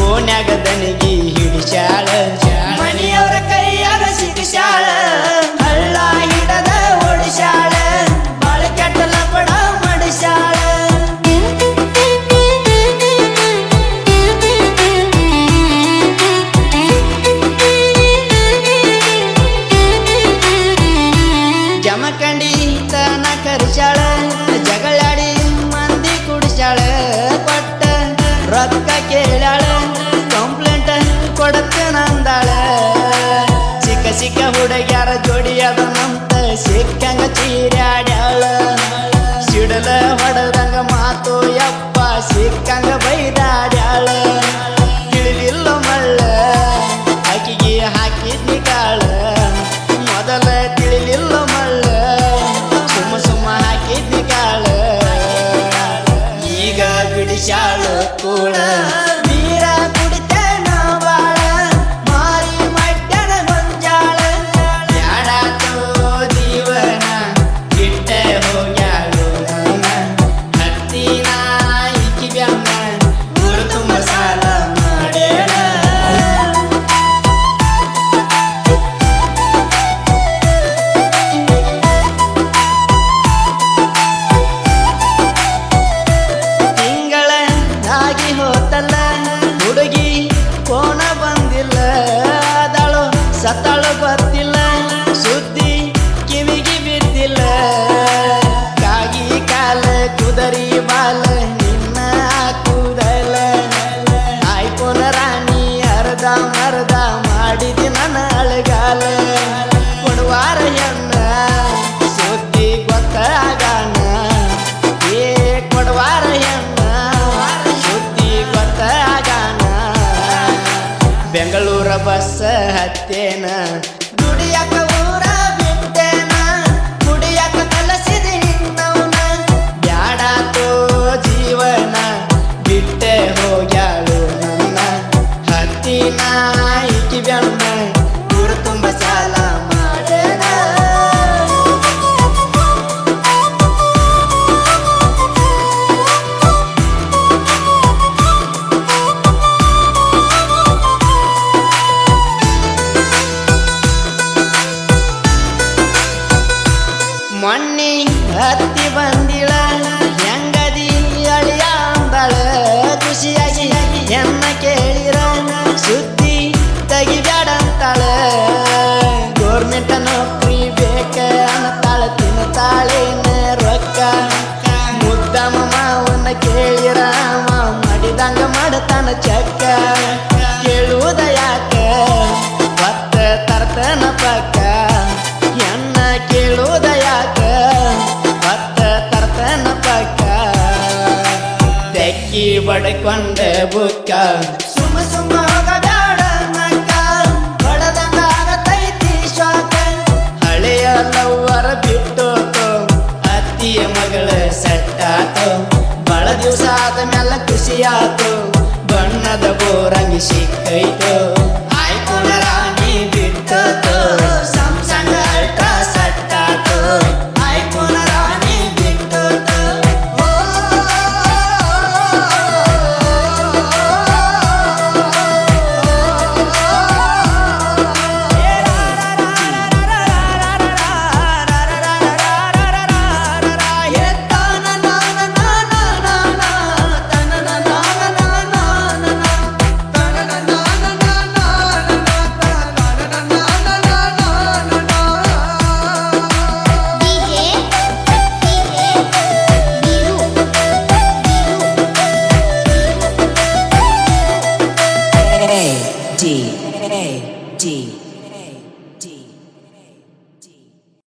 ಓಣ್ಯಾಗದನಿಗಿ ಹಿಡಿಸ್ಯಾಳ ಮನಿಯವರ ಕೈಯಾಗ ಸಿಗಿಸ್ಯಾಳ ಹಳ್ಳ ಹಿಡದ ಓಡಿಸ್ಯಾಳ ಬಾಳ ಕೆಟ್ಟಲ ಬಡ ಮಡಿಸ್ಯಾಳ ಜಮಖಂಡಿ ತನ ಕರಿಸ್ಯಾಳ ಜಗಳಾಡಿ ಮಂದಿ ಕುಡಿಸ್ಯಾಳ ಕೊಟ್ಟ ರೊಕ್ಕ ಕೇಳ್ಯಾಳ ಕಂಪ್ಲೇಂಟ್ ಕೊಡತ್ತೇನಂದಾಳ ಸಿಕ್ಕ ಸಿಕ್ಕ ಹುಡುಗ್ಯಾರ ಜೋಡಿ ಅದನಂತ ಸಿಕ್ಕಂಗ ಚೀರ್ಯಾಡ್ಯಾಳ ಸಿಡಲ ಹೊಡೆದಂಗ ಮಾತು ಯಪ್ಪ ಸಿಕ್ಕಂಗ ಬೈದಾಡ್ಯಾಳ ತಿಳಿಲಿಲ್ಲ ಮಳ್ಳ ಆಕಿಗೆ ಹಾಕಿದ್ನಿ ಕಾಳ ಮೊದಲ ತಿಳಿಲಿಲ್ಲ ಮಳ್ಳ ಸುಮ್ಮ ಸುಮ್ಮ ಹಾಕಿದ್ನಿ ಕಾಳ ಈಗ ಬಿಡಿಸ್ಯಾಳ ಕೂಳ ನೀರ ಕುಡಿತೇನ ಬಾಳ ಮಾರಿ ಮಡ್ಡನ ಗೊಂಜಾಳ ಯಾಡಾತೋ ಜೀವನ ಬಿಟ್ಟ ಹೋಗ್ಯಾಳು ನನ್ನ ಹತ್ತಿನ ಇಕ್ಕಿ ಬ್ಯಾಮ್ಮ ಊರು ತುಂಬ ಸಾಲ ಮಾಡೇಣ ತಿಂಗಳ ಆಗಿ ಹೋತಲ್ಲ ಹುಡುಗಿ ಕೋಣ ಬಂದಿಲ್ಲ ಅದಾಳು ಸತ್ತಾಳು ಬರ್ತಿಲ್ಲ ಸುದ್ದಿ ಕಿವಿಗೆ ಬಿದ್ದಿಲ್ಲ ಕಾಗಿ ಕಾಲ ಕುದರಿ ಬಾಲ ನಿನ್ನ ಕೂದಲ ಆಯ್ಕೋನ ರಾಣಿ ಅರ್ಧ ಮರ್ದ ಮಾಡಿದಿ ನನ್ನ ಅಳಗಾಲ ಕೊಡುವಾರ ಹೆಣ್ಣ ಸುದ್ದಿ ಗೊತ್ತಾಗಾನ ಏ ಕೊಡುವಾರ ಹೆಣ್ಣ ಸುದ್ದಿ ಗೊತ್ತಾಗಾನ ಬೆಂಗಳೂರ ಬಸ್ ಹತ್ತೇನ ದುಡಿಯಾಕ ಊರ ಬಿಟ್ಟೇನ ಕುಡಿಯಾಕ ಕಲಸಿದಿ ನಿನ್ನವನ ಬ್ಯಾಡಾತೋ ಜೀವನ ಬಿಟ್ಟೆ ಹೋಗ್ಯಾಳು ನನ್ನ ಹತ್ತಿನ ಇಕ್ಕಿ ಬ್ಯಾಮ್ಮ ಊರು ತುಂಬ ಸಾಲ ಮಾಡೇನ ಮೊನ್ನೆ ಹತ್ತಿ ಬಂದಿಳ ಹೆಂಗದಿ ಅಳಿಯ ಅಂದಾಳ ಖುಷಿಯಾಗಿ ಎನ್ನ ಕೇಳಿರ ಸುದ್ದಿ ತೆಗಿಬ್ಯಾಡಂತಾಳ ಗೋರ್ಮೆಂಟ್ ನೌಕರಿ ಬೇಕ ಅನ್ನತಾಳ ತಿನ್ನತಾಳೇನ ರೊಕ್ಕ ಮುದ್ದಮ ಮಾವನ್ನ ಕೇಳಿರ ಮಾಡಿದಂಗ ಮಾಡತಾನ ಚಕ್ಕ ಕೇಳುವುದ ಯಾಕ ಒತ್ತ ತರ್ತನ ಪಕ್ಕ ಎನ್ನ ಕೇಳುವುದ ಯಾಕ ಒತ್ತ ತರ್ತನ ಪಕ್ಕ ತೆಕ್ಕಿ ಬಡ್ಕೊಂಡ ಬುಕ್ಕ ಸುಮ್ಮ ಸುಮ್ಮ ಹೋಗಬ್ಯಾಡ ನಕ್ಕ ಬಡದಂಗ ಆಗತೈತಿ ಶಾಕ ಹಳೆಯ ಲವ್ವರ ಬಿಟ್ಟೋತು ಅತ್ತಿಯ ಮಗಳ ಸೆಟ್ಟಾತು ಬಳ ದಿವಸ ಆದ ಮ್ಯಾಲ ಖುಷಿಯಾತು ಬಣ್ಣದ ಬೋರಂಗಿ ಸಿಕ್ಕೈತು ಆಯ್ಕೋನ ರಾಣಿ ಬಿಟ್ಟೋತು ಸಂಸಂಗ ಅಲ್ಟ್ರಾ ಸಟ್ಟಾತು ಆಯ್ಕೋನ ರಾಣಿ ಬಿಟ್ಟೋತು D A D